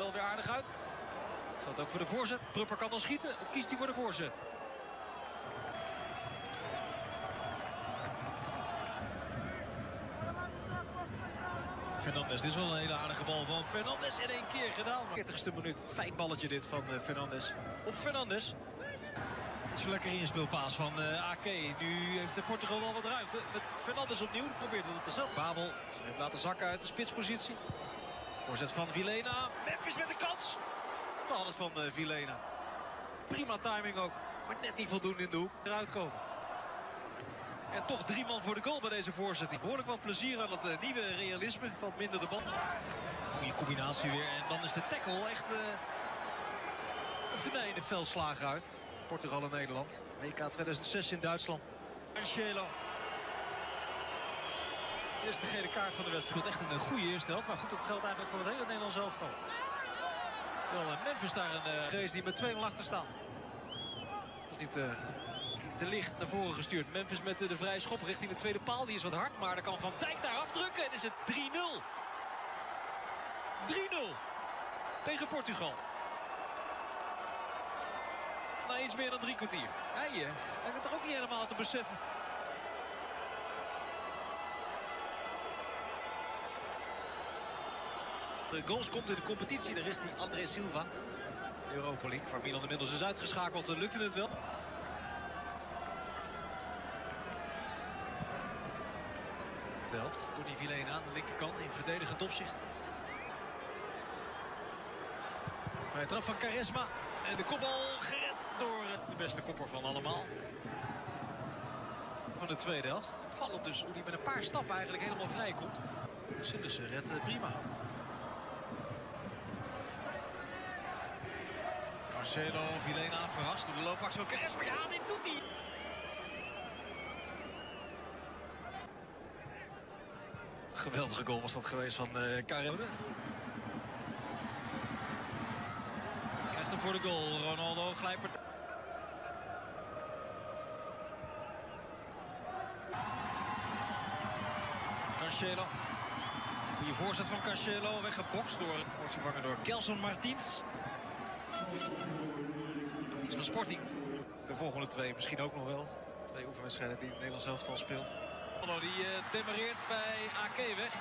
wel weer aardig uit. Geldt ook voor de voorzet. Prupper kan dan schieten of kiest hij voor de voorzet? Fernandes, dit is wel een hele aardige bal van Fernandes in één keer gedaan. 40ste minuut, fijn balletje dit van Fernandes. Op Fernandes. Zo lekker inspeelpaas van AK. Nu heeft Portugal wel wat ruimte. Met Fernandes opnieuw, probeert het op dezelfde. Babel, ze heeft laten zakken uit de spitspositie. Voorzet van Vilena. Memphis met de kans. De hand van Vilena. Prima timing ook, maar net niet voldoende in de hoek. Eruit komen. En toch 3 man voor de goal bij deze voorzet. Behoorlijk wat plezier aan het nieuwe realisme. Valt minder de bal. Goeie combinatie weer. En dan is de tackle echt een venijnige veldslager uit. Portugal en Nederland. WK 2006 in Duitsland. Cancelo. Eerste gele kaart van de wedstrijd. Echt een goede eerste helft. Maar goed, dat geldt eigenlijk voor het hele Nederlands elftal. Terwijl Memphis daar een geest die met 2-0 achter staan. Dat is niet de licht naar voren gestuurd. Memphis met de vrije schop richting de tweede paal. Die is wat hard, maar dan kan Van Dijk daar afdrukken. En is het 3-0. 3-0 tegen Portugal. Na iets meer dan 3 kwartier. Hij heeft het toch ook niet helemaal te beseffen. De goals komt in de competitie. Daar is die André Silva. Europa League, waar Milan inmiddels is uitgeschakeld. Lukte het wel. De helft. Tony Vilena aan de linkerkant in verdedigend opzicht. Vrije trap van Charisma. En de kopbal gered door de beste kopper van allemaal. Van de tweede helft. Vallend dus hoe hij met een paar stappen eigenlijk helemaal vrij komt. Dus redt prima. Cancelo, Vilena verrast door de loopactie van Charisma. Ja, dit doet hij. Geweldige goal was dat geweest van Carrera. Krijgt hem voor de goal. Ronaldo glijpert. Cancelo. Goeie voorzet van Cancelo. Weggebokst door. Wordt vervangen door Gelson Martins. Iets van Sporting. De volgende 2 misschien ook nog wel. 2 oefenwedstrijden die het Nederlands elftal speelt. Ronaldo die demareert bij AK weg.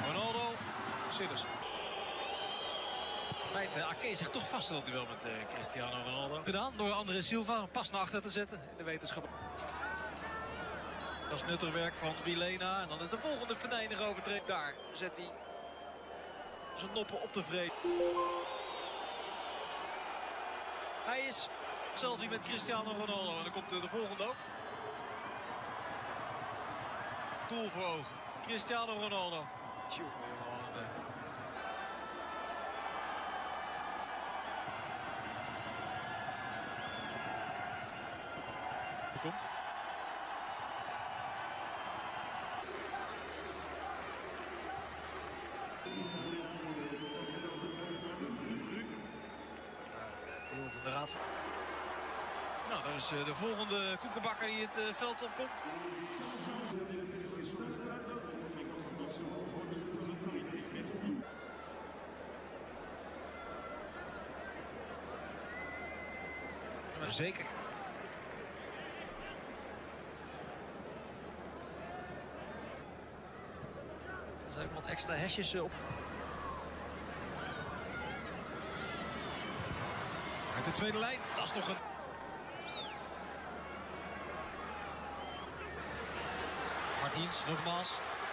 Ronaldo. Sidders. Bijt AK zich toch vast in dat duel met Cristiano Ronaldo. Gedaan door André Silva. Een pas naar achter te zetten in de wetenschap. Dat is nuttig werk van Vilena. En dan is de volgende venijnige overtreding. Daar zet hij zijn noppen op te vreten. Hij is selfie met Cristiano Ronaldo. En dan komt de volgende ook. Doel voor ogen. Cristiano Ronaldo. Tjoe, komt. Deel van de raad. Nou, dat is de volgende koekenbakker die het veld opkomt. Zeker. Er zijn wat extra hesjes op. Uit de tweede lijn, dat is nog een... Martins, nogmaals.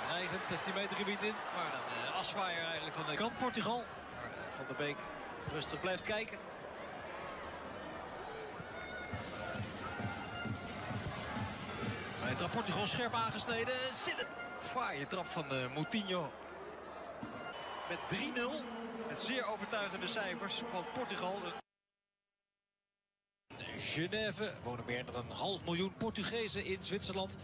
Dreigend, 16 meter gebied in. Maar dan afzwaaier eigenlijk van de kant Portugal. Maar Van der Beek rustig blijft kijken. Hij trap Portugal scherp aangesneden. Zitten. Fraaie trap van Moutinho. Met 3-0. Met zeer overtuigende cijfers van Portugal. Genève. Er wonen meer dan 500.000 Portugezen in Zwitserland.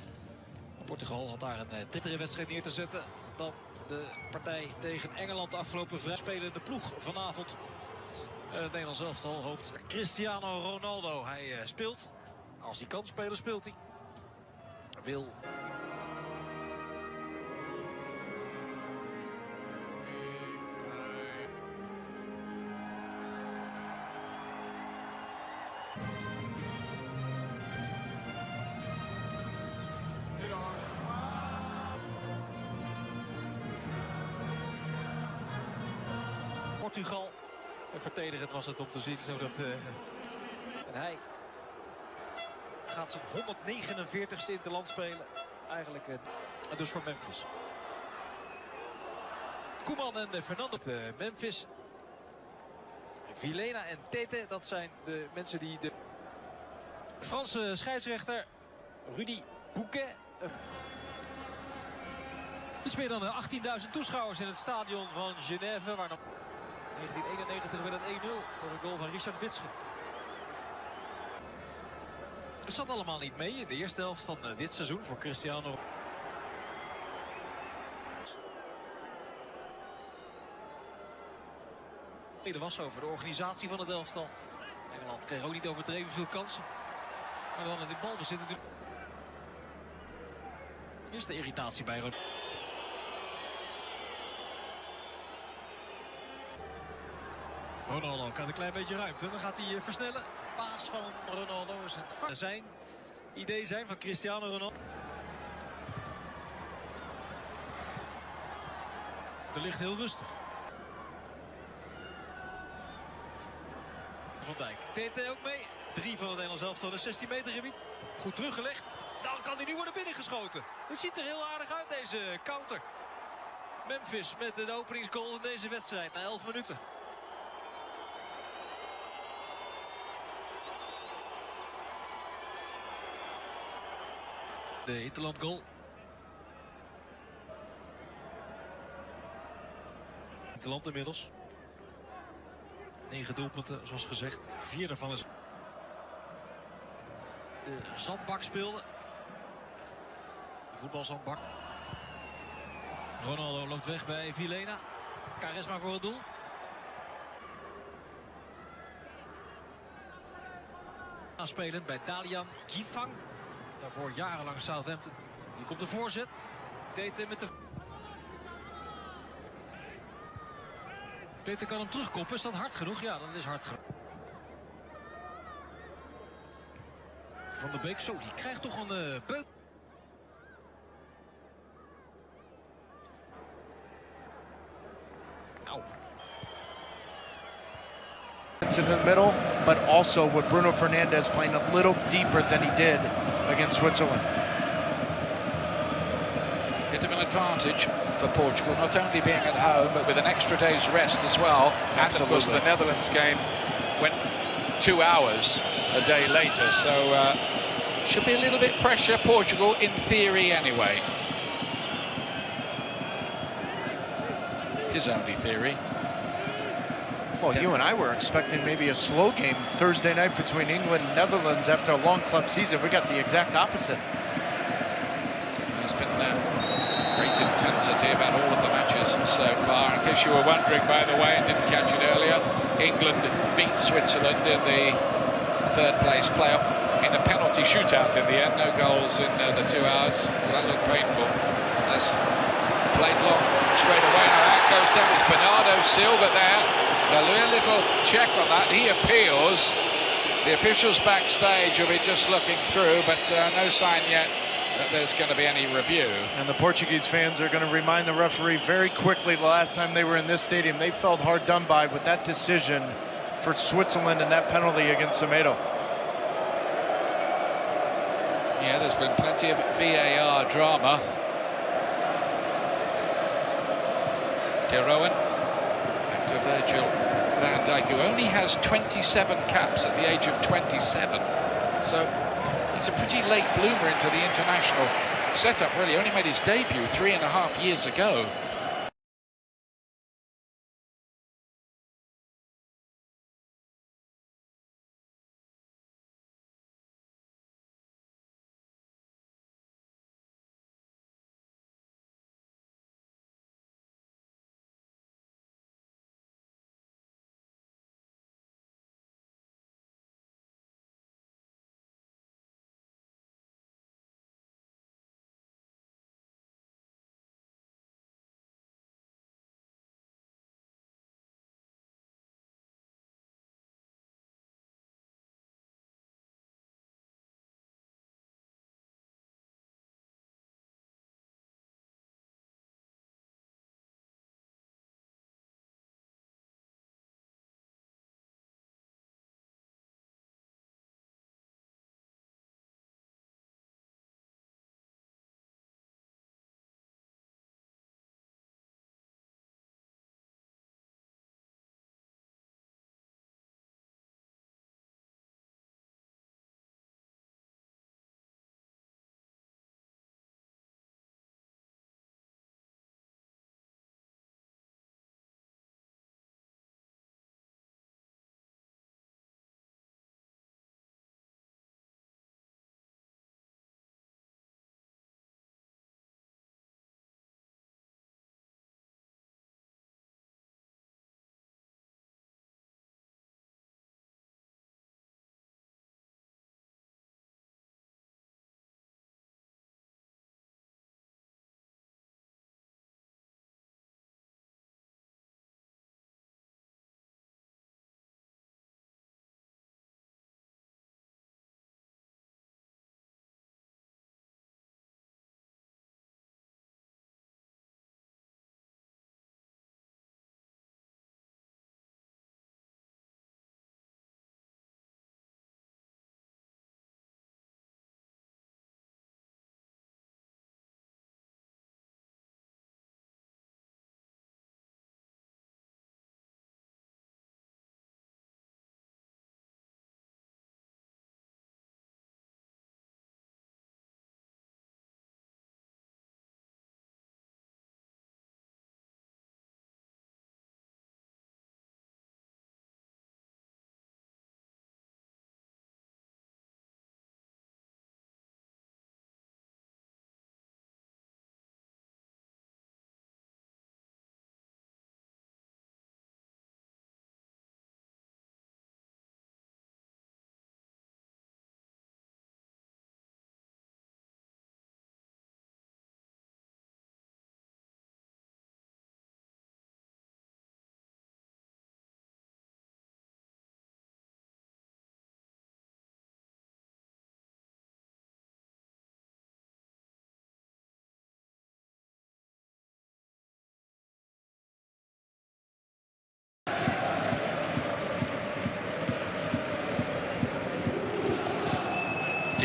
Portugal had daar een tittere wedstrijd neer te zetten dan de partij tegen Engeland afgelopen vrijdag. Spelende ploeg vanavond. Het Nederlands elftal hoopt Cristiano Ronaldo. Hij speelt. Als hij kan spelen, speelt hij. Wil. Portugal. En verdedigend was het om te zien hoe dat... En hij gaat zijn 149ste interland spelen. Eigenlijk dus voor Memphis. Koeman en Fernando. Memphis. Vilena en Tete, dat zijn de mensen die de Franse scheidsrechter Rudy Bouquet. Iets meer dan 18.000 toeschouwers in het stadion van Genève. Waar nog 1991 werd het 1-0 door een goal van Richard Witsche. Het zat allemaal niet mee in de eerste helft van dit seizoen voor Cristiano. Er was over de organisatie van het elftal. Engeland kreeg ook niet overdreven veel kansen. Maar dan in de balbezit natuurlijk. Is de irritatie bij Ronaldo. Ronaldo krijgt een klein beetje ruimte. Dan gaat hij versnellen. Paas van Ronaldo is het zijn idee zijn van Cristiano Ronaldo. Er ligt heel rustig. Van Dijk. Tete ook mee. 3 van het Nederlands elftal in het 16 meter gebied. Goed teruggelegd. Dan kan hij nu worden binnengeschoten. Het ziet er heel aardig uit deze counter. Memphis met de openingsgoal in deze wedstrijd na 11 minuten. De interland goal. Interland inmiddels. 9 doelpunten, zoals gezegd. 4 daarvan is de zandbak speelde. De voetbalzandbak. Ronaldo loopt weg bij Vilena. Charisma voor het doel. Aanspelend bij Dalian Gifang. Daarvoor jarenlang Southampton. Hier komt de voorzet. Tete met de... Tete kan hem terugkoppen. Is dat hard genoeg? Ja, dat is hard genoeg. Van der Beek, zo, die krijgt toch een beuk. Au. In the middle, but also with Bruno Fernandes playing a little deeper than he did against Switzerland. Bit of an advantage for Portugal, not only being at home, but with an extra day's rest as well. And of course, the Netherlands game went 2 hours a day later, so should be a little bit fresher, Portugal, in theory anyway. It is only theory. Well, you and I were expecting maybe a slow game Thursday night between England and Netherlands after a long club season. We got the exact opposite. There's been great intensity about all of the matches so far. In case you were wondering, by the way, and didn't catch it earlier, England beat Switzerland in the third place playoff in a penalty shootout in the end. No goals in the 2 hours. Well, that looked painful. That's played long straight away. Now that goes down. It's Bernardo Silva there. A little check on that. He appeals. The officials backstage will be just looking through, but no sign yet that there's going to be any review. And the Portuguese fans are going to remind the referee very quickly the last time they were in this stadium. They felt hard done by with that decision for Switzerland and that penalty against Semedo. Yeah, there's been plenty of VAR drama. De Rowan. To Virgil van Dijk, who only has 27 caps at the age of 27. So he's a pretty late bloomer into the international setup, really. Only made his debut 3.5 years ago.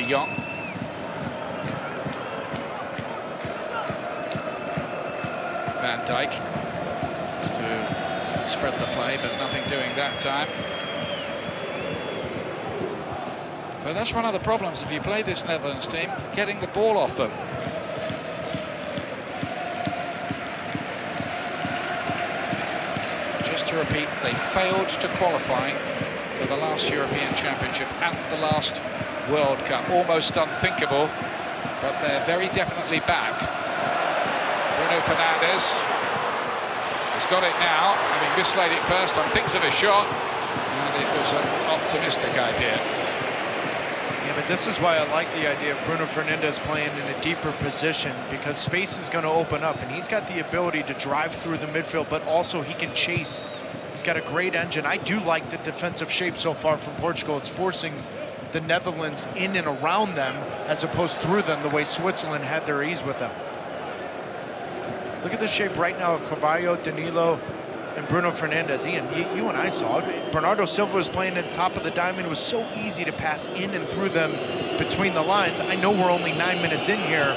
Jong. Van Dijk to spread the play, but nothing doing that time. But that's one of the problems if you play this Netherlands team, getting the ball off them. Just to repeat, they failed to qualify for the last European Championship and the last World Cup. Almost unthinkable, but they're very definitely back. Bruno Fernandes has got it now, having mislaid it first time, thinks of a shot, and it was an optimistic idea. Yeah, but this is why I like the idea of Bruno Fernandes playing in a deeper position, because space is going to open up, and he's got the ability to drive through the midfield, but also he can chase. He's got a great engine. I do like the defensive shape so far from Portugal. It's forcing the Netherlands in and around them as opposed through them, the way Switzerland had their ease with them. Look at the shape right now of Carvalho, Danilo, and Bruno Fernandes. Ian, you and I saw it. Bernardo Silva was playing at the top of the diamond. It was so easy to pass in and through them between the lines. I know we're only 9 minutes in here,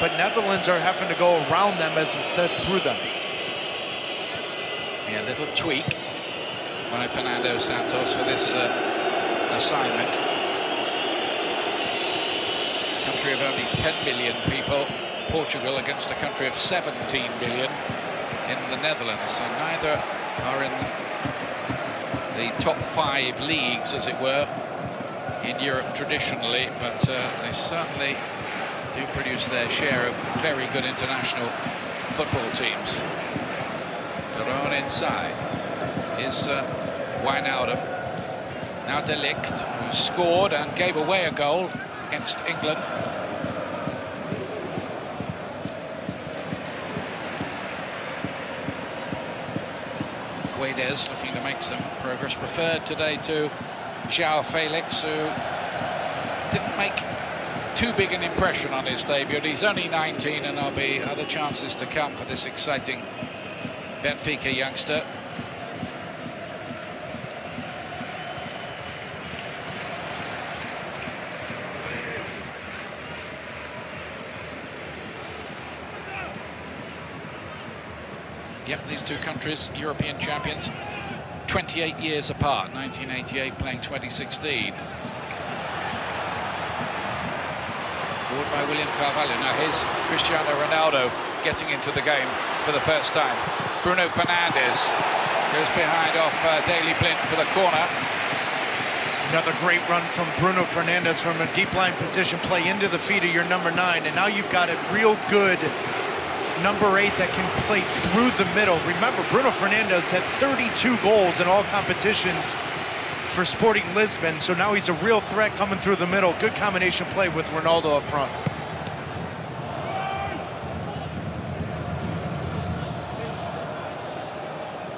but Netherlands are having to go around them as instead through them. Yeah, a little tweak by Fernando Santos for this assignment. A country of only 10 million people, Portugal, against a country of 17 million in the Netherlands. So neither are in the top 5 leagues, as it were, in Europe traditionally, but they certainly do produce their share of very good international football teams. They're on inside is Wijnaldum. Now De Ligt, who scored and gave away a goal against England. Guedes looking to make some progress. Preferred today to João Felix, who didn't make too big an impression on his debut. He's only 19, and there'll be other chances to come for this exciting Benfica youngster. Yep, these two countries, European champions, 28 years apart, 1988 playing 2016. Forward by William Carvalho. Now here's Cristiano Ronaldo getting into the game for the first time. Bruno Fernandes goes behind off Daley Blind for the corner. Another great run from Bruno Fernandes from a deep line position, play into the feet of your number 9, and now you've got a real good number 8 that can play through the middle. Remember, Bruno Fernandes had 32 goals in all competitions for Sporting Lisbon, so now he's a real threat coming through the middle. Good combination play with Ronaldo up front.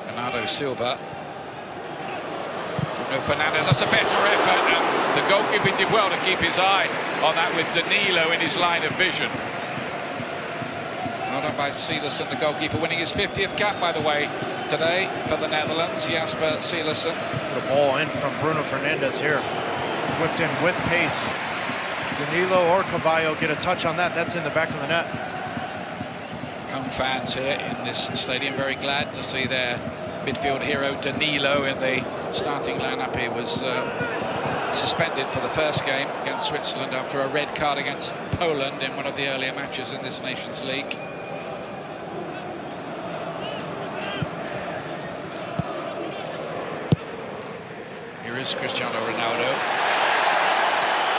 Bernardo Silva. Bruno Fernandes, that's a better effort, and the goalkeeper did well to keep his eye on that with Danilo in his line of vision. Well done by Silersen, the goalkeeper, winning his 50th cap, by the way, today for the Netherlands. Jasper Silersen. The ball in from Bruno Fernandes here. Whipped in with pace. Danilo or Carvalho get a touch on that. That's in the back of the net. Home fans here in this stadium very glad to see their midfield hero Danilo in the starting lineup. He was suspended for the first game against Switzerland after a red card against Poland in one of the earlier matches in this Nations League. Here is Cristiano Ronaldo.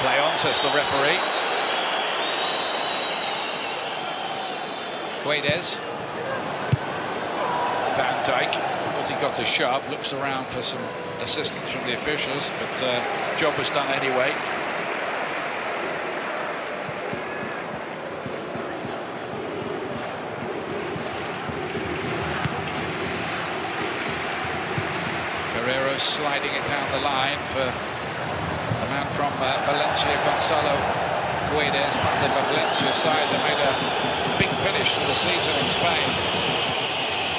Play on, says the referee. Guedes. Van Dijk. Thought he got a shove. Looks around for some assistance from the officials, but job was done anyway. Guerrero sliding it down the line for the man from Valencia, Gonzalo Guedes, part of the Valencia side that made a big finish to the season in Spain.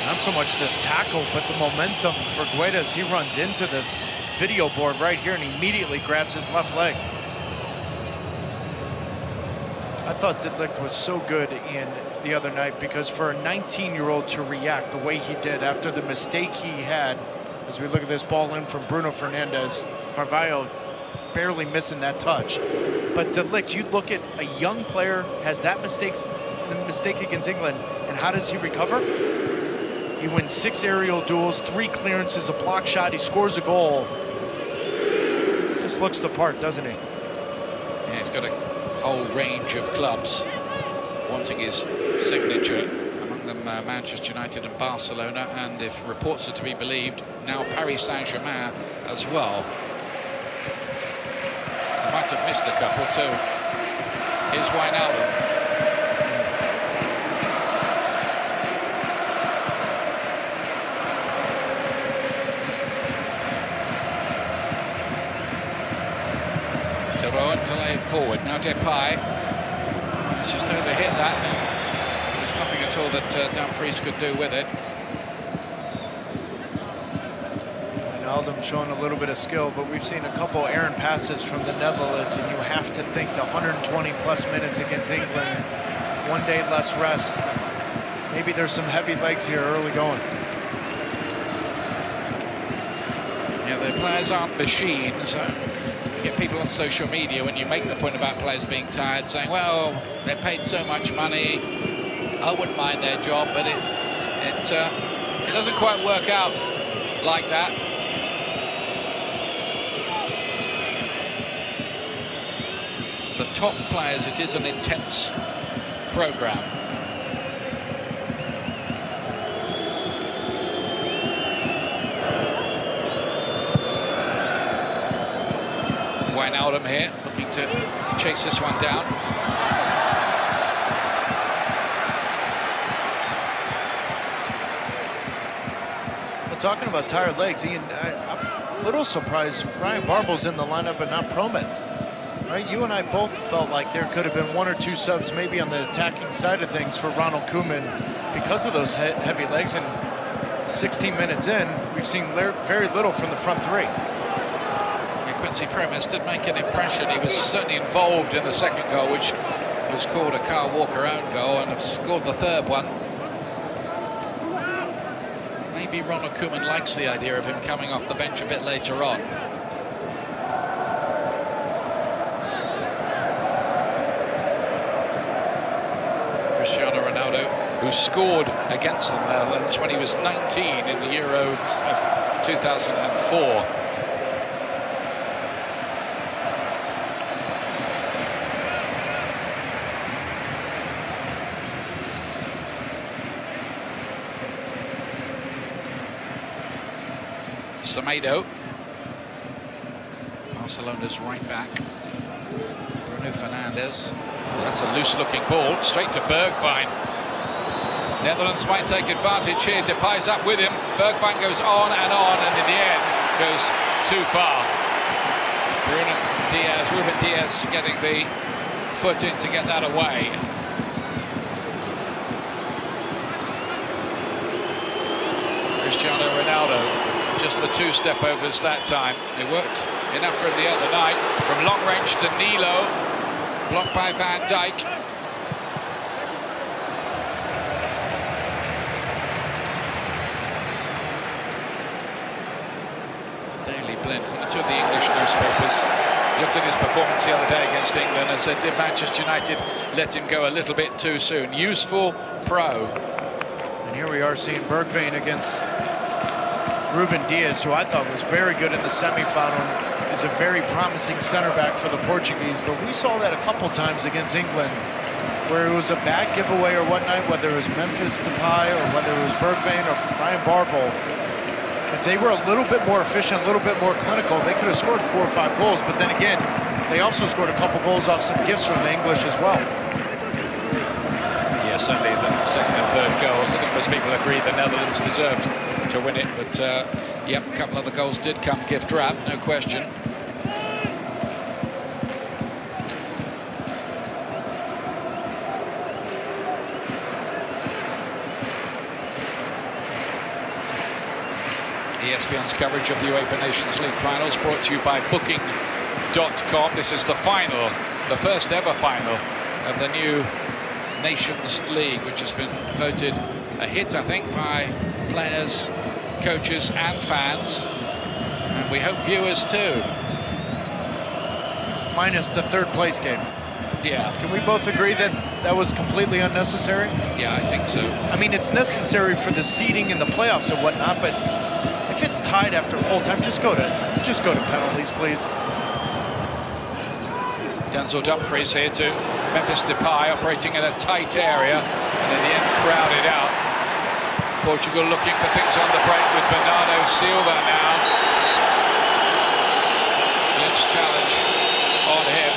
Not so much this tackle, but the momentum for Guedes. He runs into this video board right here and immediately grabs his left leg. I thought De Ligt was so good in the other night, because for a 19-year-old to react the way he did after the mistake he had, as we look at this ball in from Bruno Fernandes, Carvalho barely missing that touch. But De Ligt, you look at a young player, has that mistake against England, and how does he recover? He wins 6 aerial duels, 3 clearances, a block shot, he scores a goal. Just looks the part, doesn't he? Yeah, he's got a whole range of clubs wanting his signature, among them Manchester United and Barcelona, and if reports are to be believed, now Paris Saint-Germain as well. He might have missed a couple too. Here's Wijnaldum. To lay it forward. Now Depay. It's just overhit that. There's nothing at all that Dumfries could do with it. Wijnaldum showing a little bit of skill, but we've seen a couple errant passes from the Netherlands, and you have to think the 120 plus minutes against England, 1 day less rest. Maybe there's some heavy legs here early going. Yeah, the players aren't machines, so you get people on social media, when you make the point about players being tired, saying, well, they're paid so much money, I wouldn't mind their job, but it doesn't quite work out like that. The top players, it is an intense program. Wijnaldum here, looking to chase this one down. Well, talking about tired legs, Ian, I'm a little surprised Ryan Barbel's in the lineup and not Promes. Right? You and I both felt like there could have been 1 or 2 subs maybe on the attacking side of things for Ronald Koeman because of those heavy legs, and 16 minutes in, we've seen very little from the front 3. Quincy Promes did make an impression. He was certainly involved in the second goal, which was called a Kyle Walker own goal, and have scored the 3rd one. Maybe Ronald Koeman likes the idea of him coming off the bench a bit later on. Cristiano Ronaldo, who scored against the Netherlands when he was 19 in the Euros of 2004. Semedo, Barcelona's right back. Bruno Fernandes. That's a loose-looking ball, straight to Bergwijn. Netherlands might take advantage here. Depay's up with him. Bergwijn goes on, and in the end goes too far. Ruben Diaz getting the foot in to get that away. Cristiano Ronaldo. Just the 2 step overs that time. They worked enough for the other night. From long range to Nilo. Blocked by Van Dijk. It's Daily Blind, one or 2 of the English newspapers, looked at his performance the other day against England and said, did Manchester United let him go a little bit too soon? Useful pro. And here we are seeing Bergwijn against Ruben Diaz, who I thought was very good in the semi-final, is a very promising center back for the Portuguese, but we saw that a couple times against England where it was a bad giveaway or whatnot, whether it was Memphis Depay or whether it was Bergwijn or Ryan Barbel. If they were a little bit more efficient, a little bit more clinical, they could have scored 4 or 5 goals, but then again, they also scored a couple goals off some gifts from the English as well. Yeah, certainly the second and third goals, I think most people agree the Netherlands deserved to win it, but yep, a couple of the goals did come gift wrap, no question. ESPN's coverage of the UEFA Nations League finals brought to you by Booking.com. This is the final, the first ever final of the new Nations League, which has been voted a hit, I think, by players, coaches and fans, and we hope viewers too. Minus the third place game. Yeah. Can we both agree that that was completely unnecessary? Yeah, I think so. I mean, it's necessary for the seeding and the playoffs and whatnot, but if it's tied after full time, just go to penalties, please. Denzel Dumfries here to Memphis Depay, operating in a tight area, and in the end crowded out. Portugal looking for things on the break with Bernardo Silva now. Lynch challenge on him.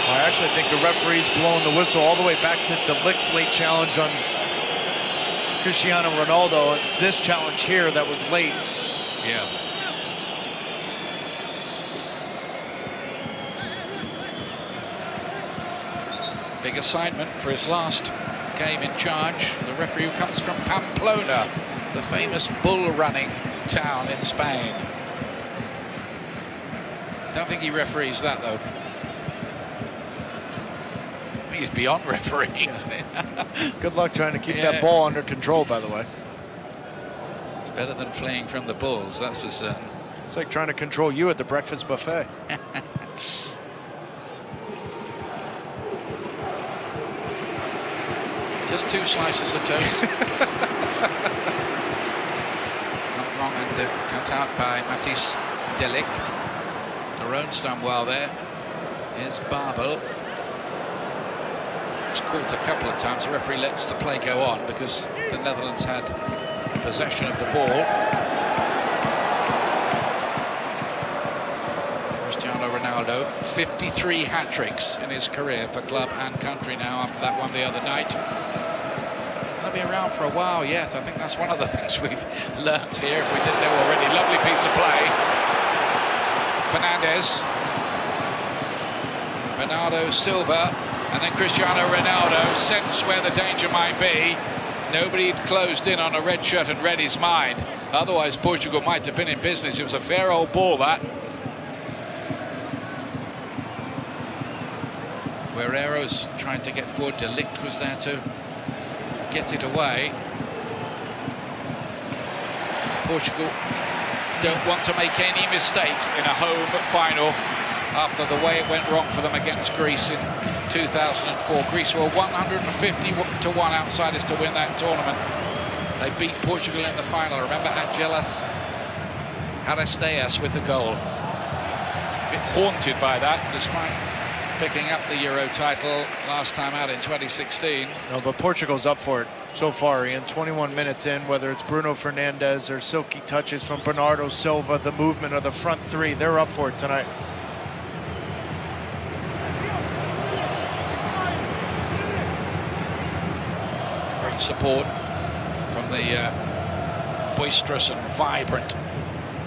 I actually think the referee's blowing the whistle all the way back to De Ligt's late challenge on Cristiano Ronaldo. It's this challenge here that was late. Yeah. Big assignment for his last game in charge. The referee who comes from Pamplona, the famous bull running town in Spain. Don't think he referees that though. I think he's beyond refereeing. Good luck trying to keep that ball under control, by the way. It's better than fleeing from the bulls, that's for certain. It's like trying to control you at the breakfast buffet. Just 2 slices of toast. Not long and cut out by Matthijs de Ligt. Daron's done well there. Here's Babel. It's caught a couple of times. The referee lets the play go on because the Netherlands had possession of the ball. Cristiano Ronaldo, 53 hat-tricks in his career for club and country now after that one the other night. He's going to be around for a while yet. I think that's one of the things we've learnt here, if we didn't know already. Lovely piece of play. Fernandes. Bernardo Silva. And then Cristiano Ronaldo sensed where the danger might be. Nobody had closed in on a red shirt and read his mind. Otherwise, Portugal might have been in business. It was a fair old ball, that. Guerrero's trying to get forward. De Ligt was there to get it away. Portugal don't want to make any mistake in a home final after the way it went wrong for them against Greece in 2004. Greece were 150-1 outsiders to win that tournament. They beat Portugal in the final. Remember Angelas Aristeas with the goal. A bit haunted by that, despite picking up the Euro title last time out in 2016. No, but Portugal's up for it so far, Ian. 21 minutes in, whether it's Bruno Fernandes or silky touches from Bernardo Silva, the movement of the front three, they're up for it tonight. Great support from the boisterous and vibrant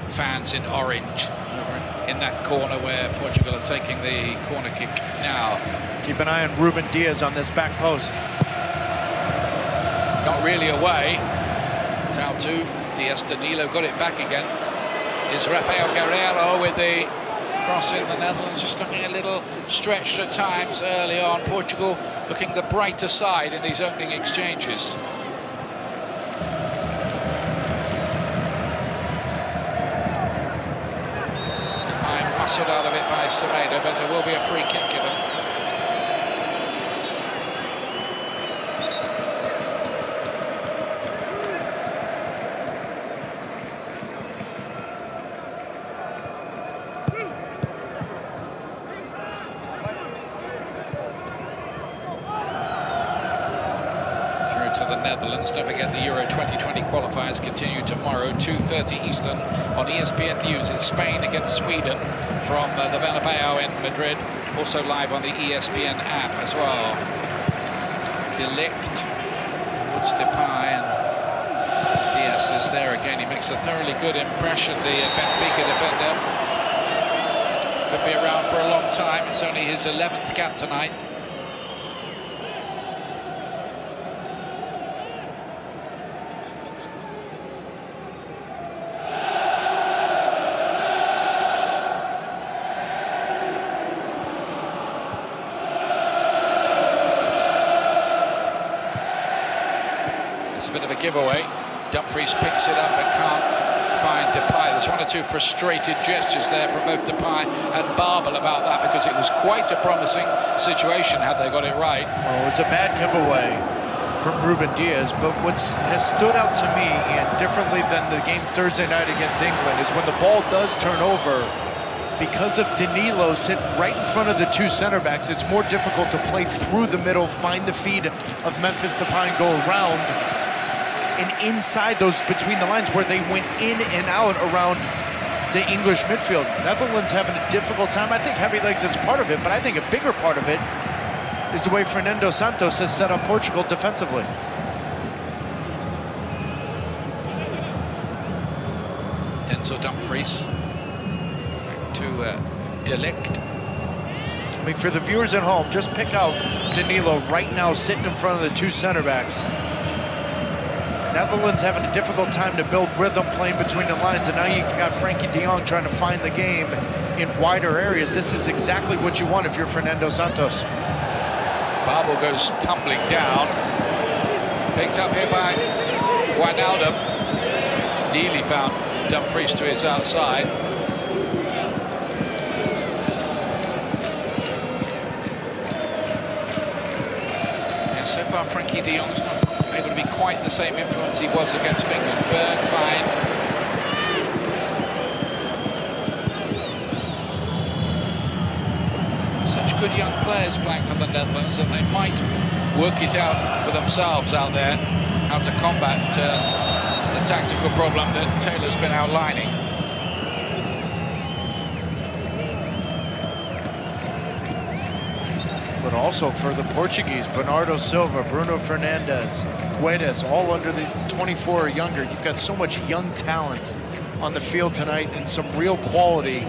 fans in orange over in that corner where Portugal are taking the corner kick now. Keep an eye on Ruben Diaz on this back post. Not really away. Foul 2. Diaz Danilo got it back again. Is Rafael Guerreiro with the cross in. The Netherlands just looking a little stretched at times early on. Portugal looking the brighter side in these opening exchanges. Muscled out of it by Semedo, but there will be a free kick given. Through to the Netherlands. Don't forget the Euro 2020 qualifiers continue tomorrow, 2:30 Eastern on ESPN News. It's Spain against Sweden from the Bernabeu in Madrid. Also live on the ESPN app as well. De Ligt towards Depay, and Diaz is there again. He makes a thoroughly good impression, the Benfica defender. Could be around for a long time. It's only his 11th cap tonight. giveaway. Dumfries picks it up and can't find Depay. There's one or two frustrated gestures there from both Depay and Babel about that, because it was quite a promising situation had they got it right. Well, it was a bad giveaway from Ruben Diaz, but what has stood out to me, and differently than the game Thursday night against England, is when the ball does turn over, because of Danilo sitting right in front of the two center backs, it's more difficult to play through the middle, find the feed of Memphis Depay and go around and inside those between the lines where they went in and out around the English midfield. Netherlands having a difficult time. I think heavy legs is part of it, but I think a bigger part of it is the way Fernando Santos has set up Portugal defensively. Denzel Dumfries back to De Ligt. I mean, for the viewers at home, just pick out Danilo right now sitting in front of the two center backs. Netherlands having a difficult time to build rhythm playing between the lines, and now you've got Frankie de Jong trying to find the game in wider areas. This is exactly what you want if you're Fernando Santos. Babel goes tumbling down. Picked up here by Wijnaldum. Nearly found Dumfries to his outside. Yeah, so far Frankie de Jong's not able to be quite the same influence he was against England. Berg, fine. Such good young players playing for the Netherlands that they might work it out for themselves out there, how to combat the tactical problem that Taylor's been outlining. But also for the Portuguese, Bernardo Silva, Bruno Fernandes, Guedes, all under the 24 or younger. You've got so much young talent on the field tonight and some real quality.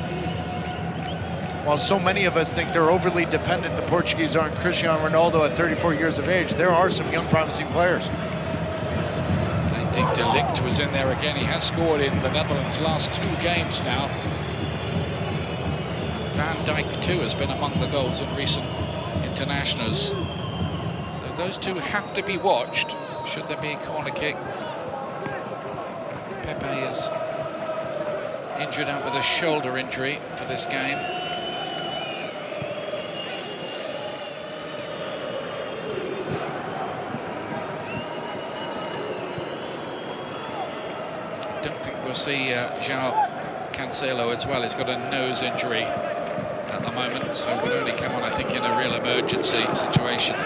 While so many of us think they're overly dependent, the Portuguese are on Cristiano Ronaldo at 34 years of age. There are some young promising players. I think De Ligt was in there again. He has scored in the Netherlands' last 2 games now. Van Dijk too has been among the goals in recent internationals. So those two have to be watched should there be a corner kick. Pepe is injured out with a shoulder injury for this game. I don't think we'll see João Cancelo as well. He's got a nose injury at the moment, so would only come on, I think, in a real emergency situation.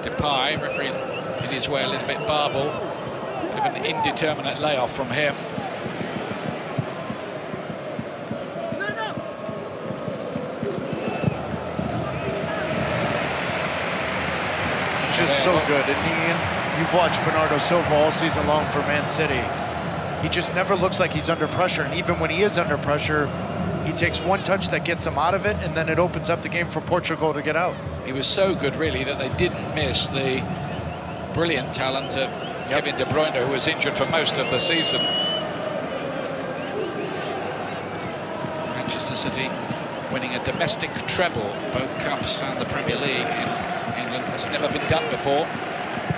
Depay, referee in his way a little bit. Babel, bit of an indeterminate layoff from him. He's just so good, and you've watched Bernardo Silva all season long for Man City. He just never looks like he's under pressure, and even when he is under pressure, he takes one touch that gets him out of it, and then it opens up the game for Portugal to get out. He was so good, really, that they didn't miss the brilliant talent of Kevin De Bruyne, who was injured for most of the season. Manchester City winning a domestic treble, both cups and the Premier League in England. That's never been done before.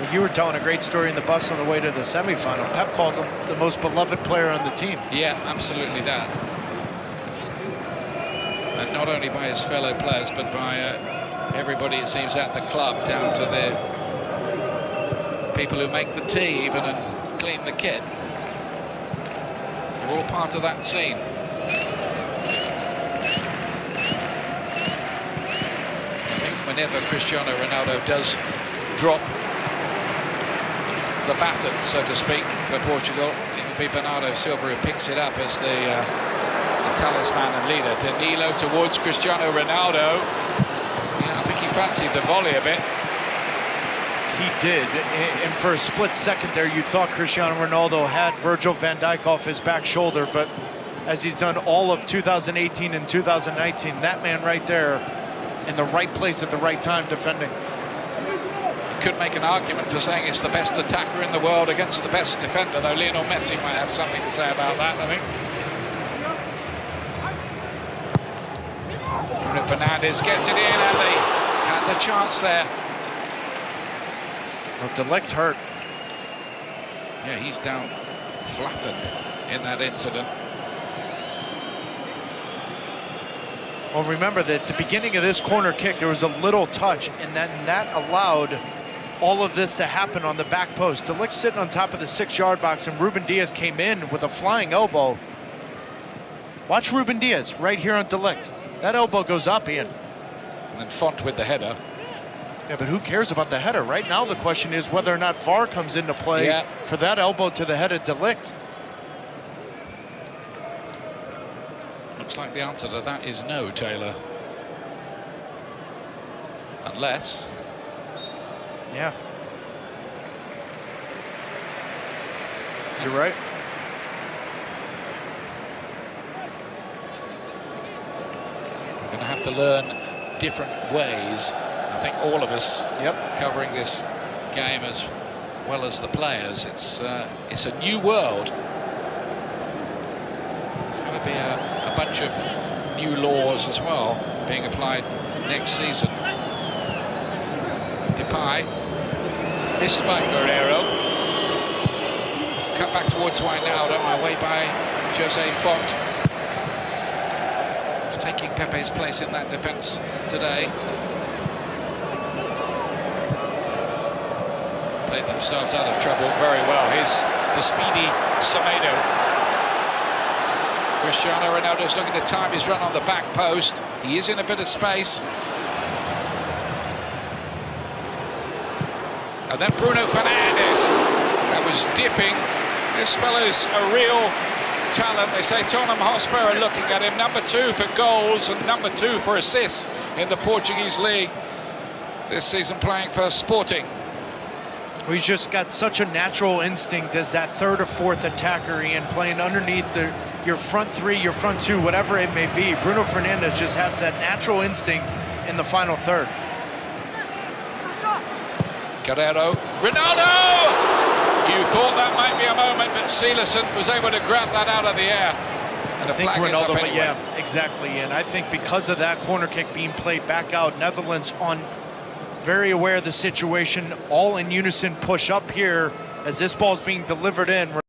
Well, you were telling a great story in the bus on the way to the semi-final. Pep called him the most beloved player on the team. Yeah, absolutely that. And not only by his fellow players, but by everybody, it seems, at the club, down to the people who make the tea even and clean the kit. They're all part of that scene. I think whenever Cristiano Ronaldo does drop the baton, so to speak, for Portugal, it'll be Bernardo Silva who picks it up as the talisman and leader. Danilo towards Cristiano Ronaldo. Yeah, I think he fancied the volley a bit. He did, and for a split second there, you thought Cristiano Ronaldo had Virgil van Dijk off his back shoulder, but as he's done all of 2018 and 2019, that man right there in the right place at the right time defending. Could make an argument for saying it's the best attacker in the world against the best defender, though Lionel Messi might have something to say about that, I think. Bruno Fernandes gets it in, and they had the chance there. Well, De Ligt's hurt. Yeah, he's down flattened in that incident. Well, remember that at the beginning of this corner kick, there was a little touch, and then that allowed all of this to happen on the back post. De Ligt sitting on top of the 6-yard box, and Ruben Diaz came in with a flying elbow. Watch Ruben Diaz right here on De Ligt. That elbow goes up, Ian. And then Font with the header. Yeah, but who cares about the header? Right now the question is whether or not VAR comes into play for that elbow to the head of De Ligt. Looks like the answer to that is no, Taylor. Unless... Yeah. You're right. We're going to have to learn different ways. I think all of us covering this game as well as the players. It's a new world. There's going to be a bunch of new laws as well being applied next season. Depay, missed by Guerrero. Cut back towards Wijnaldum, away by Jose Font. He's taking Pepe's place in that defence today. Played themselves out of trouble very well. Here's the speedy Semedo. Cristiano Ronaldo's looking to time his run on the back post. He is in a bit of space. And then Bruno Fernandes. That was dipping. This fellow's a real talent. They say Tottenham Hotspur are looking at him. Number 2 for goals and number 2 for assists in the Portuguese league this season, playing for Sporting. He's just got such a natural instinct as that third or fourth attacker, Ian, playing underneath your front 3, your front 2, whatever it may be. Bruno Fernandes just has that natural instinct in the final third. Guerrero, Ronaldo! You thought that might be a moment, but Silerson was able to grab that out of the air. And the flag is up anyway. Yeah, exactly. And I think because of that corner kick being played back out, Netherlands very aware of the situation, all in unison push up here as this ball is being delivered in.